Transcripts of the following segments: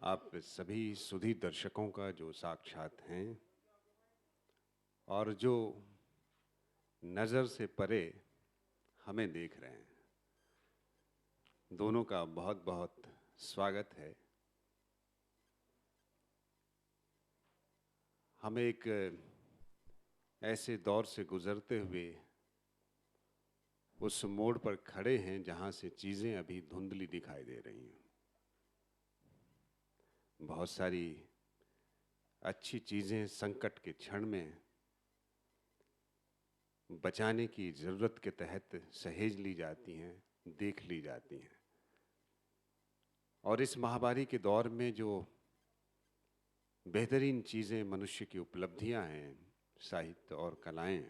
आप सभी सुधी दर्शकों का जो साक्षात हैं और जो नज़र से परे हमें देख रहे हैं, दोनों का बहुत बहुत स्वागत है। हम एक ऐसे दौर से गुजरते हुए उस मोड़ पर खड़े हैं जहां से चीज़ें अभी धुंधली दिखाई दे रही हैं। बहुत सारी अच्छी चीज़ें संकट के क्षण में बचाने की ज़रूरत के तहत सहेज ली जाती हैं, देख ली जाती हैं। और इस महामारी के दौर में जो बेहतरीन चीज़ें मनुष्य की उपलब्धियां हैं, साहित्य और कलाएं,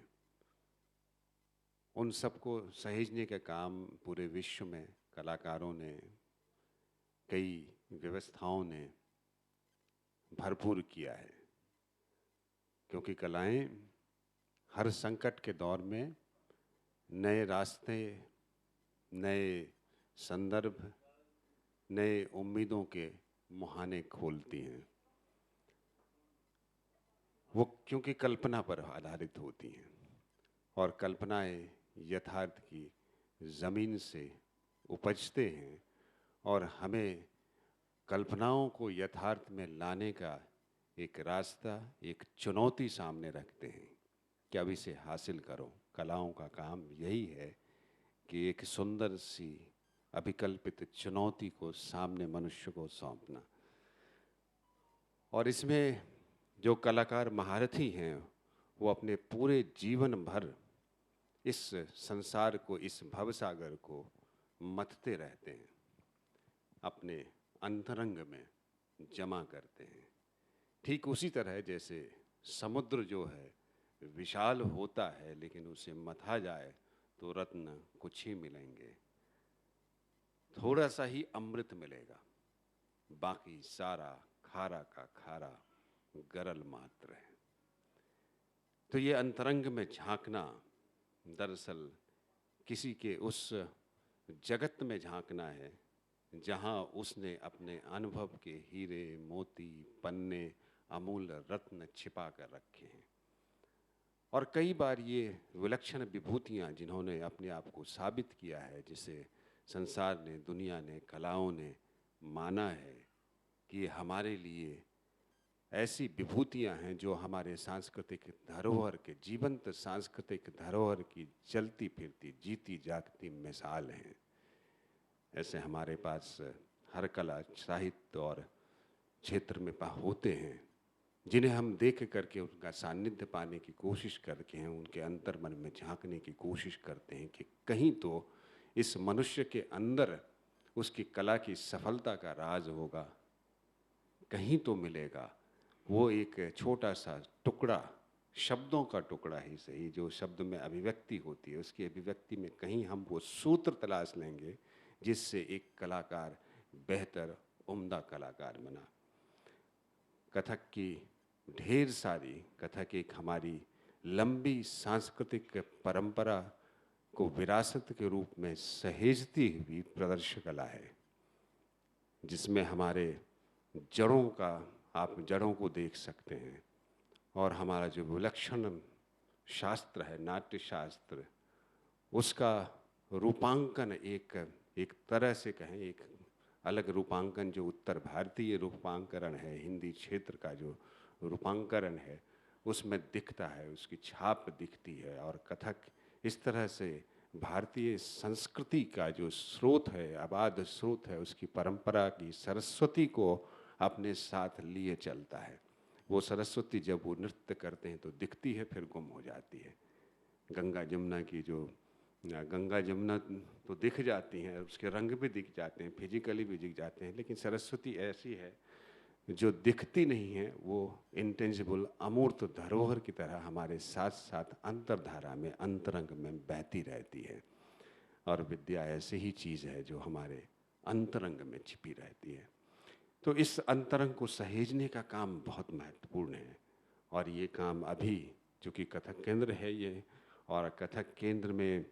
उन सबको सहेजने का काम पूरे विश्व में कलाकारों ने, कई व्यवस्थाओं ने भरपूर किया है। क्योंकि कलाएं हर संकट के दौर में नए रास्ते, नए संदर्भ, नए उम्मीदों के मुहाने खोलती हैं। वो क्योंकि कल्पना पर आधारित होती हैं और कल्पनाएं यथार्थ की ज़मीन से उपजते हैं और हमें कल्पनाओं को यथार्थ में लाने का एक रास्ता, एक चुनौती सामने रखते हैं कि अब इसे हासिल करो। कलाओं का काम यही है कि एक सुंदर सी अभिकल्पित चुनौती को सामने मनुष्य को सौंपना। और इसमें जो कलाकार महारथी हैं वो अपने पूरे जीवन भर इस संसार को, इस भवसागर को मथते रहते हैं, अपने अंतरंग में जमा करते हैं। ठीक उसी तरह जैसे समुद्र जो है विशाल होता है, लेकिन उसे मथा जाए तो रत्न कुछ ही मिलेंगे, थोड़ा सा ही अमृत मिलेगा, बाकी सारा खारा का खारा गरल मात्र है। तो ये अंतरंग में झांकना दरअसल किसी के उस जगत में झांकना है जहां उसने अपने अनुभव के हीरे, मोती, पन्ने, अमूल्य रत्न छिपा कर रखे हैं। और कई बार ये विलक्षण विभूतियां जिन्होंने अपने आप को साबित किया है, जिसे संसार ने, दुनिया ने, कलाओं ने माना है कि हमारे लिए ऐसी विभूतियां हैं जो हमारे सांस्कृतिक धरोहर के, जीवंत सांस्कृतिक धरोहर की चलती फिरती, जीती जागती मिसाल हैं। ऐसे हमारे पास हर कला, साहित्य और क्षेत्र में होते हैं जिन्हें हम देख करके उनका सानिध्य पाने की कोशिश करके हैं, उनके अंतर मन में झांकने की कोशिश करते हैं कि कहीं तो इस मनुष्य के अंदर उसकी कला की सफलता का राज होगा, कहीं तो मिलेगा वो एक छोटा सा टुकड़ा, शब्दों का टुकड़ा ही सही, जो शब्द में अभिव्यक्ति होती है, उसकी अभिव्यक्ति में कहीं हम वो सूत्र तलाश लेंगे जिससे एक कलाकार बेहतर, उम्दा कलाकार बना। कथक की ढेर सारी, कथक एक हमारी लंबी सांस्कृतिक परंपरा को विरासत के रूप में सहेजती हुई प्रदर्शन कला है, जिसमें हमारे जड़ों का, आप जड़ों को देख सकते हैं। और हमारा जो विलक्षण शास्त्र है, नाट्य शास्त्र, उसका रूपांकन एक तरह से कहें, एक अलग रूपांकन जो उत्तर भारतीय रूपांकरण है, हिंदी क्षेत्र का जो रूपांकरण है, उसमें दिखता है, उसकी छाप दिखती है। और कथक इस तरह से भारतीय संस्कृति का जो स्रोत है, अबाध स्रोत है, उसकी परंपरा की सरस्वती को अपने साथ लिए चलता है। वो सरस्वती जब वो नृत्य करते हैं तो दिखती है, फिर गुम हो जाती है। गंगा जमुना की जो, गंगा जमुना तो दिख जाती हैं, उसके रंग भी दिख जाते हैं, फिजिकली भी दिख जाते हैं, लेकिन सरस्वती ऐसी है जो दिखती नहीं है, वो इंटेंजिबल, अमूर्त धरोहर की तरह हमारे साथ साथ अंतर्धारा में, अंतरंग में बहती रहती है। और विद्या ऐसी ही चीज़ है जो हमारे अंतरंग में छिपी रहती है। तो इस अंतरंग को सहेजने का काम बहुत महत्वपूर्ण है। और ये काम अभी, चूँकि कथक केंद्र है ये, और कथक केंद्र में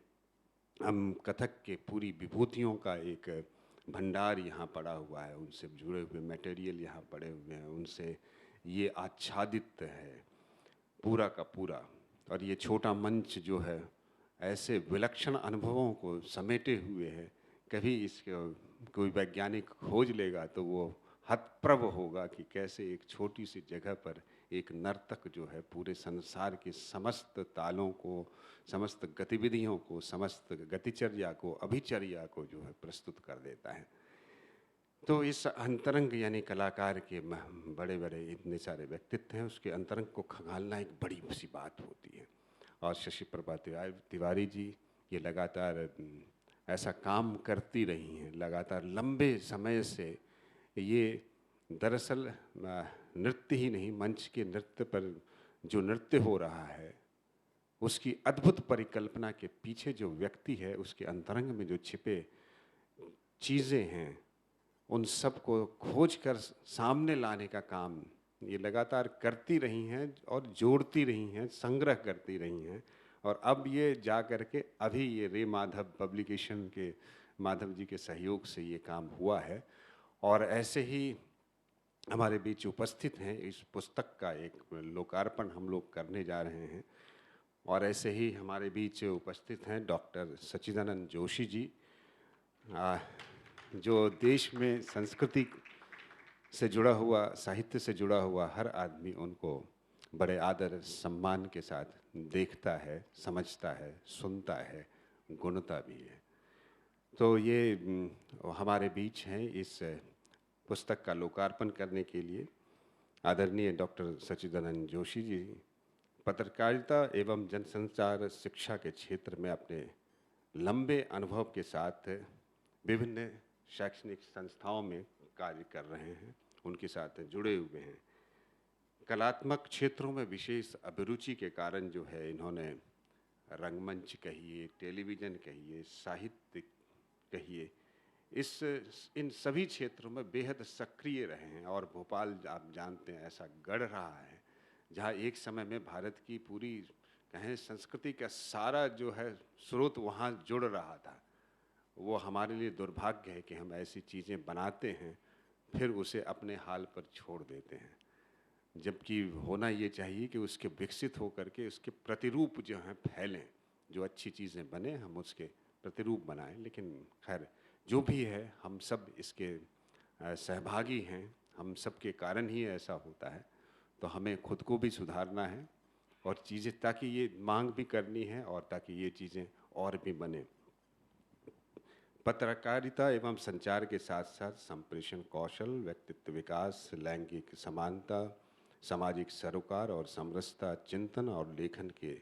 हम कथक के पूरी विभूतियों का एक भंडार यहाँ पड़ा हुआ है, उनसे जुड़े हुए मटेरियल यहाँ पड़े हुए हैं, उनसे ये आच्छादित है पूरा का पूरा। और ये छोटा मंच जो है ऐसे विलक्षण अनुभवों को समेटे हुए है। कभी इसको कोई वैज्ञानिक खोज लेगा तो वो हतप्रभ होगा कि कैसे एक छोटी सी जगह पर एक नर्तक जो है पूरे संसार के समस्त तालों को, समस्त गतिविधियों को, समस्त गतिचर्या को, अभिचर्या को जो है प्रस्तुत कर देता है। तो इस अंतरंग यानी कलाकार के बड़े बड़े इतने सारे व्यक्तित्व हैं, उसके अंतरंग को खंगालना एक बड़ी सी बात होती है। और शशि प्रभा तिवारी जी ये लगातार ऐसा काम करती रही हैं, लगातार लंबे समय से। ये दरअसल नृत्य ही नहीं, मंच के नृत्य पर जो नृत्य हो रहा है उसकी अद्भुत परिकल्पना के पीछे जो व्यक्ति है, उसके अंतरंग में जो छिपे चीज़ें हैं, उन सब को खोज कर सामने लाने का काम ये लगातार करती रही हैं और जोड़ती रही हैं, संग्रह करती रही हैं। और अब ये जा कर के अभी ये रे माधव पब्लिकेशन के माधव जी के सहयोग से ये काम हुआ है। और ऐसे ही हमारे बीच उपस्थित हैं, इस पुस्तक का एक लोकार्पण हम लोग करने जा रहे हैं। और ऐसे ही हमारे बीच उपस्थित हैं डॉक्टर सच्चिदानंद जोशी जी, जो देश में संस्कृति से जुड़ा हुआ, साहित्य से जुड़ा हुआ हर आदमी उनको बड़े आदर सम्मान के साथ देखता है, समझता है, सुनता है, गुणता भी है। तो ये हमारे बीच हैं इस पुस्तक का लोकार्पण करने के लिए आदरणीय डॉक्टर सच्चिदानंद जोशी जी। पत्रकारिता एवं जनसंचार शिक्षा के क्षेत्र में अपने लंबे अनुभव के साथ विभिन्न शैक्षणिक संस्थाओं में कार्य कर रहे हैं, उनके साथ जुड़े हुए हैं। कलात्मक क्षेत्रों में विशेष अभिरुचि के कारण जो है इन्होंने रंगमंच कहिए, टेलीविज़न कहिए, साहित्य कहिए, इन सभी क्षेत्रों में बेहद सक्रिय रहे हैं। और भोपाल आप जानते हैं ऐसा गढ़ रहा है जहाँ एक समय में भारत की पूरी कहें संस्कृति का सारा जो है स्रोत वहाँ जुड़ रहा था। वो हमारे लिए दुर्भाग्य है कि हम ऐसी चीज़ें बनाते हैं फिर उसे अपने हाल पर छोड़ देते हैं, जबकि होना ये चाहिए कि उसके विकसित हो करके उसके प्रतिरूप जो हैं फैलें, जो अच्छी चीज़ें बने हम उसके प्रतिरूप बनाएं। लेकिन खैर जो भी है हम सब इसके सहभागी हैं, हम सब के कारण ही ऐसा होता है। तो हमें खुद को भी सुधारना है और चीज़ें, ताकि ये मांग भी करनी है और ताकि ये चीज़ें और भी बने। पत्रकारिता एवं संचार के साथ साथ संप्रेषण कौशल, व्यक्तित्व विकास, लैंगिक समानता, सामाजिक सरोकार और समरसता चिंतन और लेखन के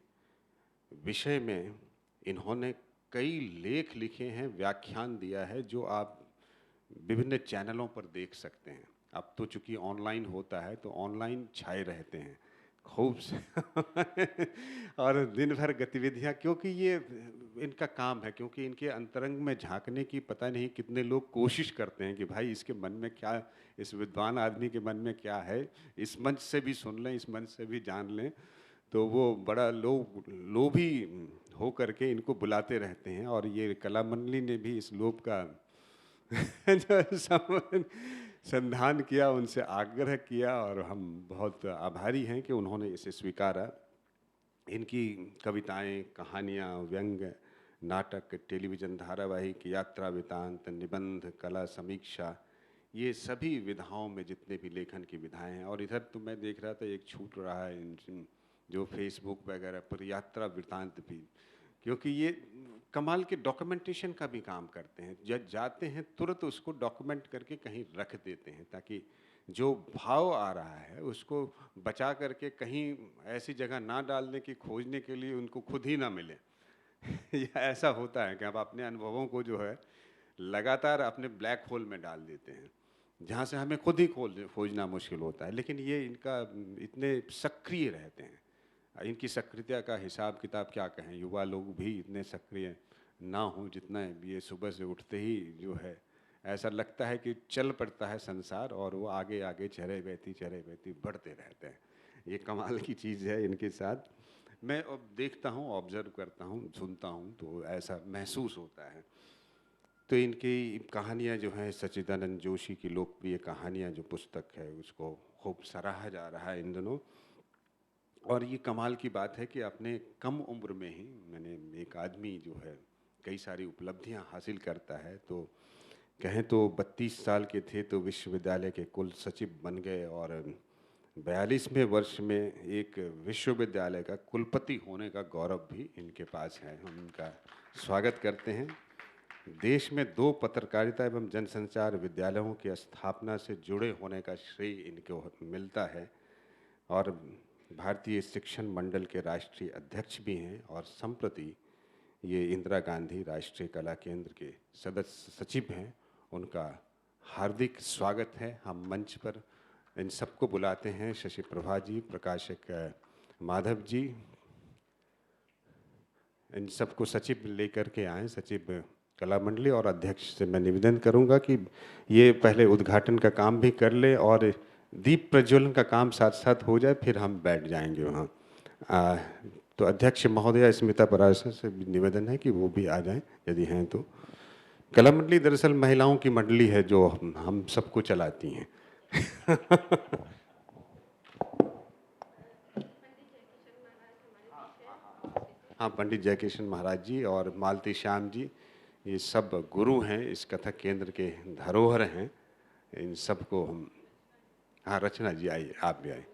विषय में इन्होंने कई लेख लिखे हैं, व्याख्यान दिया है, जो आप विभिन्न चैनलों पर देख सकते हैं। अब तो चूंकि ऑनलाइन होता है तो ऑनलाइन छाए रहते हैं खूब से और दिन भर गतिविधियां, क्योंकि ये इनका काम है, क्योंकि इनके अंतरंग में झांकने की पता नहीं कितने लोग कोशिश करते हैं कि भाई इसके मन में क्या, इस विद्वान आदमी के मन में क्या है, इस मंच से भी सुन लें, इस मंच से भी जान लें। तो वो बड़ा लोभी हो करके इनको बुलाते रहते हैं। और ये कला मंडली ने भी इस लोभ का जो संधान किया, उनसे आग्रह किया और हम बहुत आभारी हैं कि उन्होंने इसे स्वीकारा। इनकी कविताएं, कहानियाँ, व्यंग, नाटक, टेलीविज़न धारावाहिक, यात्रा वृतांत, निबंध, कला समीक्षा, ये सभी विधाओं में जितने भी लेखन की विधाएं हैं। और इधर तो मैं देख रहा था एक छूट रहा है जो फेसबुक वगैरह पर यात्रा वृतांत भी, क्योंकि ये कमाल के डॉक्यूमेंटेशन का भी काम करते हैं। जब जाते हैं तुरंत उसको डॉक्यूमेंट करके कहीं रख देते हैं, ताकि जो भाव आ रहा है उसको बचा करके कहीं ऐसी जगह ना डालने की, खोजने के लिए उनको खुद ही ना मिले। या ऐसा होता है कि आप अपने अनुभवों को जो है लगातार अपने ब्लैक होल में डाल देते हैं, जहाँ से हमें खुद ही खोजना मुश्किल होता है। लेकिन ये इनका इतने सक्रिय रहते हैं, इनकी सक्रियता का हिसाब किताब क्या कहें। युवा लोग भी इतने सक्रिय ना हों जितना ये सुबह से उठते ही जो है ऐसा लगता है कि चल पड़ता है संसार और वो आगे आगे चरे बहती बढ़ते रहते हैं। ये कमाल की चीज़ है इनके साथ। मैं अब देखता हूँ, ऑब्जर्व करता हूँ, सुनता हूँ, तो ऐसा महसूस होता है। तो इनकी कहानियाँ जो हैं, सच्चिदानंद जोशी की लोकप्रिय कहानियाँ जो पुस्तक है, उसको खूब सराहा जा रहा है इन दिनों। और ये कमाल की बात है कि अपने कम उम्र में ही मैंने एक आदमी जो है कई सारी उपलब्धियां हासिल करता है, तो कहें तो 32 साल के थे तो विश्वविद्यालय के कुल सचिव बन गए, और 42वें वर्ष में एक विश्वविद्यालय का कुलपति होने का गौरव भी इनके पास है। हम इनका स्वागत करते हैं। देश में 2 पत्रकारिता एवं जनसंचार विद्यालयों की स्थापना से जुड़े होने का श्रेय इनको मिलता है, और भारतीय शिक्षण मंडल के राष्ट्रीय अध्यक्ष भी हैं, और संप्रति ये इंदिरा गांधी राष्ट्रीय कला केंद्र के सदस्य सचिव हैं। उनका हार्दिक स्वागत है। हम मंच पर इन सबको बुलाते हैं। शशि प्रभा जी, प्रकाशक माधव जी, इन सबको सचिव लेकर के आए, सचिव कला मंडली, और अध्यक्ष से मैं निवेदन करूंगा कि ये पहले उद्घाटन का काम भी कर ले और दीप प्रज्वलन का काम साथ साथ हो जाए, फिर हम बैठ जाएंगे वहाँ। तो अध्यक्ष महोदया स्मिता पराशर से निवेदन है कि वो भी आ जाएं यदि हैं तो। कला मंडली दरअसल महिलाओं की मंडली है जो हम सबको चलाती हैं। हाँ, पंडित जयकिशन महाराज जी और मालती श्याम जी, ये सब गुरु हैं, इस कथक केंद्र के धरोहर हैं। इन सबको हम, हाँ रचना जी आइए, आप भी आइए।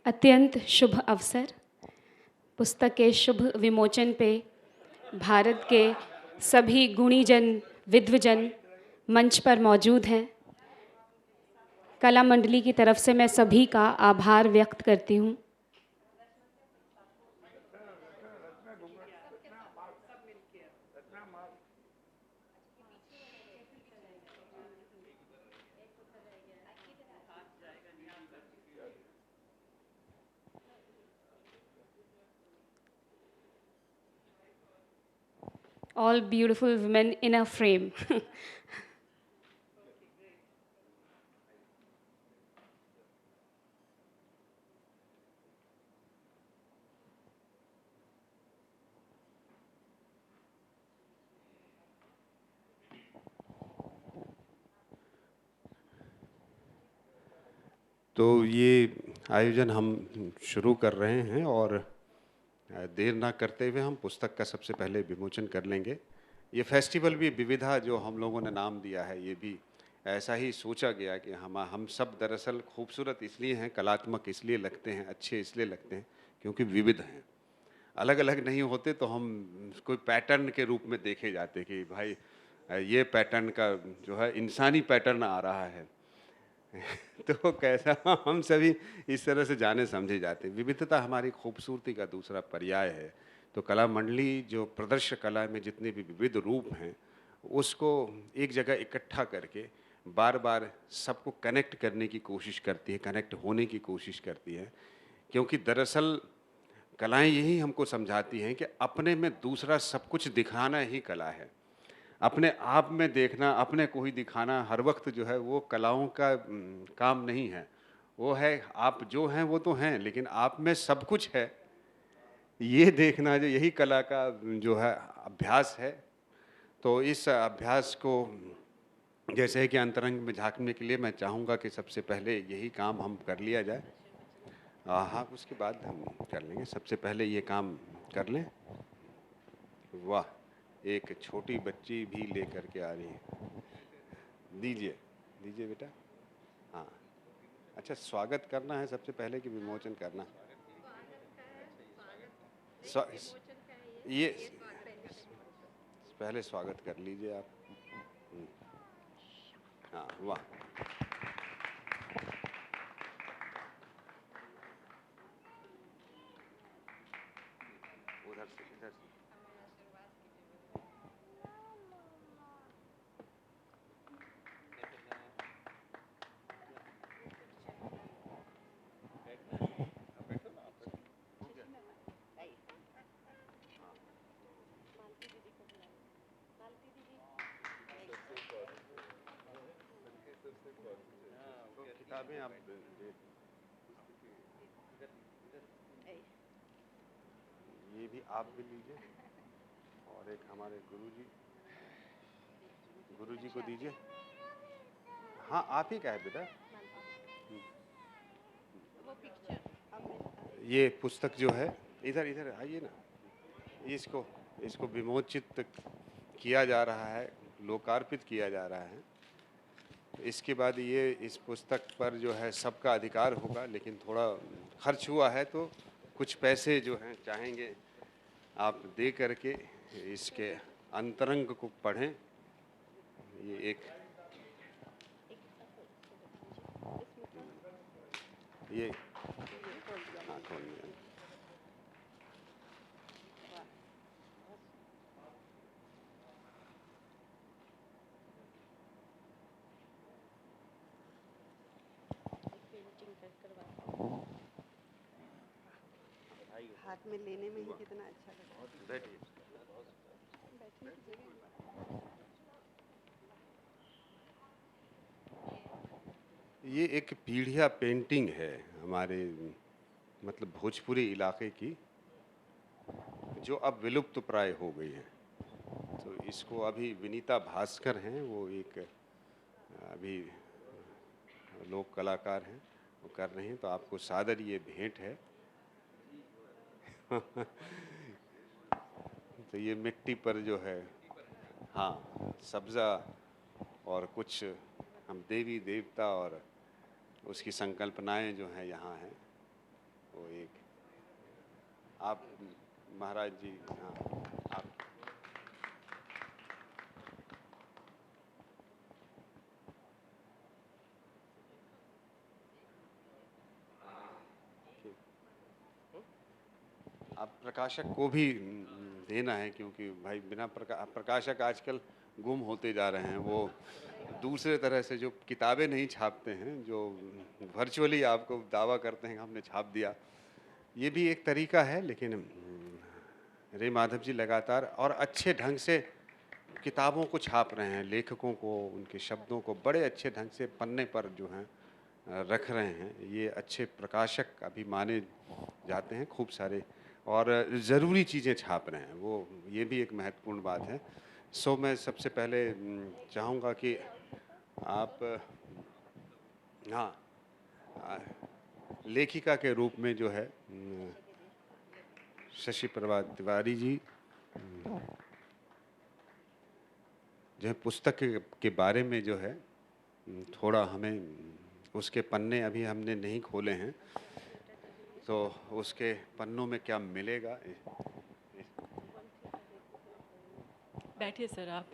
अत्यंत शुभ अवसर, पुस्तक के शुभ विमोचन पे भारत के सभी गुणीजन विद्वजन मंच पर मौजूद हैं। कला मंडली की तरफ से मैं सभी का आभार व्यक्त करती हूँ। All beautiful women in a frame. तो ये आयोजन हम शुरू कर रहे हैं, और देर ना करते हुए हम पुस्तक का सबसे पहले विमोचन कर लेंगे। ये फेस्टिवल भी विविधा जो हम लोगों ने नाम दिया है, ये भी ऐसा ही सोचा गया कि हम सब दरअसल खूबसूरत इसलिए हैं, कलात्मक इसलिए लगते हैं, अच्छे इसलिए लगते हैं क्योंकि विविध हैं। अलग अलग नहीं होते तो हम कोई पैटर्न के रूप में देखे जाते कि भाई ये पैटर्न का जो है इंसानी पैटर्न आ रहा है। तो कैसा, हम सभी इस तरह से जाने समझे जाते हैं। विविधता हमारी खूबसूरती का दूसरा पर्याय है। तो कला मंडली जो प्रदर्शन कला में जितने भी विविध रूप हैं, उसको एक जगह इकट्ठा करके बार बार सबको कनेक्ट करने की कोशिश करती है, कनेक्ट होने की कोशिश करती है। क्योंकि दरअसल कलाएं यही हमको समझाती हैं कि अपने में दूसरा सब कुछ दिखाना ही कला है। अपने आप में देखना, अपने को ही दिखाना हर वक्त जो है वो कलाओं का काम नहीं है। वो है आप जो हैं वो तो हैं, लेकिन आप में सब कुछ है, ये देखना जो यही कला का जो है अभ्यास है। तो इस अभ्यास को जैसे है कि अंतरंग में झांकने के लिए मैं चाहूँगा कि सबसे पहले यही काम हम कर लिया जाए। हाँ, उसके बाद हम कर लेंगे। सबसे पहले ये काम कर लें। वाह, एक छोटी बच्ची भी लेकर के आ रही है। दीजिए दीजिए बेटा। हाँ, अच्छा, स्वागत करना है सबसे पहले कि विमोचन करना? ये पहले स्वागत कर लीजिए आप। हाँ, वाह। उधर से इधर से। तो किताबें आप ये भी आप भी लीजिए, और एक हमारे गुरुजी को दीजिए। हाँ, आप ही का है बेटा। ये पुस्तक जो है, इधर इधर आइए ना। इसको इसको विमोचित किया जा रहा है, लोकार्पित किया जा रहा है। इसके बाद ये इस पुस्तक पर जो है सबका अधिकार होगा, लेकिन थोड़ा खर्च हुआ है तो कुछ पैसे जो हैं चाहेंगे आप दे करके इसके अंतरंग को पढ़ें। ये एक ये हाँ, खोल दिया। हाथ में लेने में ही कितना अच्छा लगता है। बैठिए। बैठने की जगह ये एक पीढ़िया पेंटिंग है हमारे मतलब भोजपुरी इलाके की, जो अब विलुप्त प्राय हो गई है। तो इसको अभी विनीता भास्कर हैं, वो एक अभी लोक कलाकार हैं, वो कर रहे हैं। तो आपको सादर ये भेंट है। तो ये मिट्टी पर जो है, हाँ, सब्ज़ा और कुछ हम देवी देवता और उसकी संकल्पनाएं जो हैं यहाँ हैं। वो एक आप महाराज जी, हाँ, आप आप प्रकाशक को भी देना है, क्योंकि भाई बिना प्रकाशक आजकल गुम होते जा रहे हैं। वो दूसरे तरह से जो किताबें नहीं छापते हैं, जो वर्चुअली आपको दावा करते हैं हमने छाप दिया, ये भी एक तरीका है। लेकिन रे माधव जी लगातार और अच्छे ढंग से किताबों को छाप रहे हैं, लेखकों को, उनके शब्दों को बड़े अच्छे ढंग से पन्ने पर जो हैं रख रहे हैं। ये अच्छे प्रकाशक अभी माने जाते हैं खूब सारे, और ज़रूरी चीज़ें छाप रहे हैं वो, ये भी एक महत्वपूर्ण बात है। सो मैं सबसे पहले चाहूँगा कि आप हाँ, लेखिका के रूप में जो है शशि प्रभा तिवारी जी जो है पुस्तक के बारे में जो है थोड़ा हमें, उसके पन्ने अभी हमने नहीं खोले हैं, तो उसके पन्नों में क्या मिलेगा। बैठिए सर आप।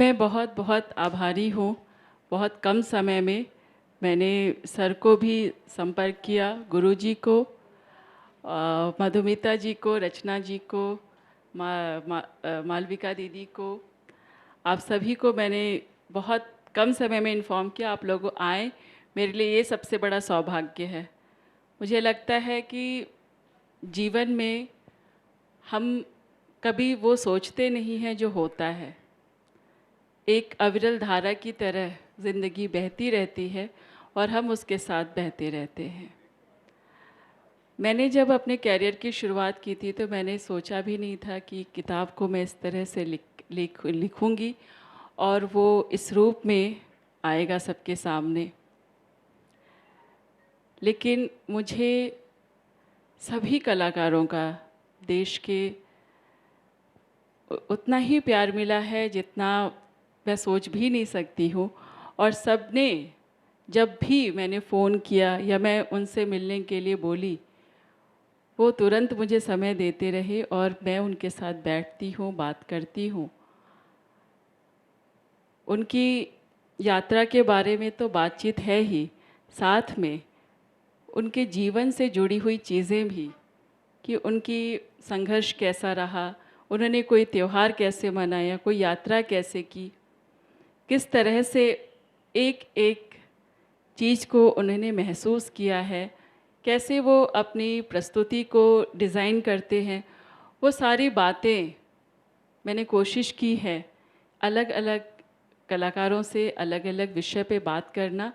मैं बहुत बहुत आभारी हूँ। बहुत कम समय में मैंने सर को भी संपर्क किया, गुरुजी को, मधुमिता जी को, रचना जी को, मालविका दीदी को, आप सभी को मैंने बहुत कम समय में इन्फॉर्म किया। आप लोग आए, मेरे लिए ये सबसे बड़ा सौभाग्य है। मुझे लगता है कि जीवन में हम कभी वो सोचते नहीं हैं जो होता है। एक अविरल धारा की तरह ज़िंदगी बहती रहती है और हम उसके साथ बहते रहते हैं। मैंने जब अपने कैरियर की शुरुआत की थी तो मैंने सोचा भी नहीं था कि किताब को मैं इस तरह से लिखूंगी और वो इस रूप में आएगा सबके सामने। लेकिन मुझे सभी कलाकारों का देश के उतना ही प्यार मिला है जितना मैं सोच भी नहीं सकती हूँ। और सबने जब भी मैंने फ़ोन किया या मैं उनसे मिलने के लिए बोली, वो तुरंत मुझे समय देते रहे और मैं उनके साथ बैठती हूँ, बात करती हूँ। उनकी यात्रा के बारे में तो बातचीत है ही, साथ में उनके जीवन से जुड़ी हुई चीज़ें भी, कि उनकी संघर्ष कैसा रहा, उन्होंने कोई त्यौहार कैसे मनाया, कोई यात्रा कैसे की, किस तरह से एक एक चीज़ को उन्होंने महसूस किया है, कैसे वो अपनी प्रस्तुति को डिज़ाइन करते हैं, वो सारी बातें मैंने कोशिश की है अलग अलग कलाकारों से अलग अलग विषय पे बात करना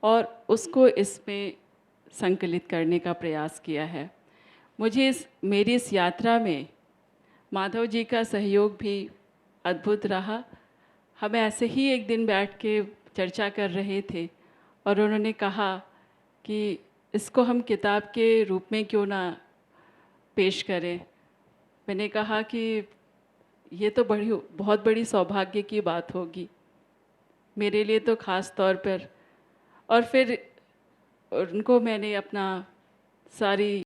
और उसको इसमें संकलित करने का प्रयास किया है। मुझे मेरी इस यात्रा में माधव जी का सहयोग भी अद्भुत रहा। हम ऐसे ही एक दिन बैठ के चर्चा कर रहे थे और उन्होंने कहा कि इसको हम किताब के रूप में क्यों ना पेश करें। मैंने कहा कि ये तो बहुत बड़ी सौभाग्य की बात होगी मेरे लिए तो ख़ास तौर पर। और फिर उनको मैंने अपना सारी